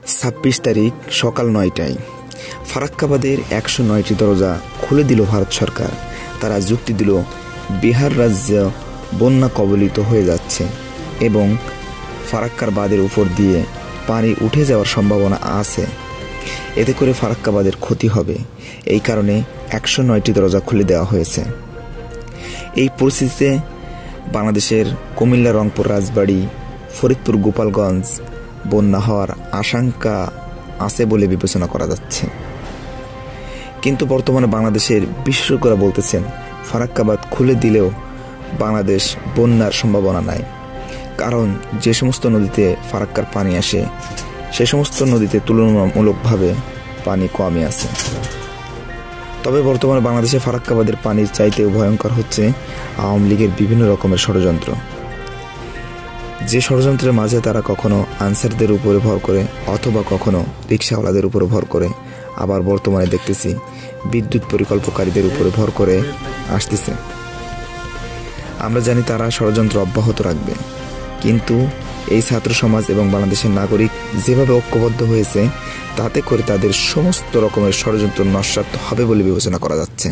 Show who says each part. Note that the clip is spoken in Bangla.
Speaker 1: 26 তারিখ সকাল 9টায় ফারাক্কাবাদের 109টি দরজা খুলে দিল ভারত সরকার। তারা যুক্তি দিল, বিহার রাজ্য বন্যা কবলিত হয়ে যাচ্ছে এবং ফারাক্কার বাঁধের উপর দিয়ে পানি উঠে যাওয়ার সম্ভাবনা আছে। এতে করে ফারাক্কাবাদের ক্ষতি হবে। এই কারণে 109টি দরজা খুলে দেওয়া হয়েছে। এই পরিস্থিতিতে বাংলাদেশের কুমিল্লা, রংপুর, রাজবাড়ী, ফরিদপুর, গোপালগঞ্জ বন্যা হওয়ার আশঙ্কা আছে বলে বিবেচনা করা যাচ্ছে। কিন্তু বর্তমানে বাংলাদেশের বিশেষজ্ঞরা বলতেছেন, ফারাক্কাবাদ খুলে দিলেও বাংলাদেশ বন্যার সম্ভাবনা নাই। কারণ যে সমস্ত নদীতে ফারাক্কার পানি আসে সে সমস্ত নদীতে তুলনামূলকভাবে পানি কমই আছে। তবে বর্তমানে বাংলাদেশে ফারাক্কাবাদের পানির চাইতেও ভয়ঙ্কর হচ্ছে আওয়ামী লীগের বিভিন্ন রকমের ষড়যন্ত্র। যে ষড়যন্ত্রের মাঝে তারা কখনো আনসারদের উপরে ভর করে অথবা কখনো রিক্সাওয়ালাদের উপরে ভর করে, আবার বর্তমানে দেখতেছি বিদ্যুৎ পরিকল্পকারীদের উপরে ভর করে আসতেছে। আমরা জানি তারা ষড়যন্ত্র অব্যাহত রাখবে, কিন্তু এই ছাত্র সমাজ এবং বাংলাদেশের নাগরিক যেভাবে ঐক্যবদ্ধ হয়েছে তাতে করে তাদের সমস্ত রকমের ষড়যন্ত্র নস্যাৎ হবে বলে বিবেচনা করা যাচ্ছে।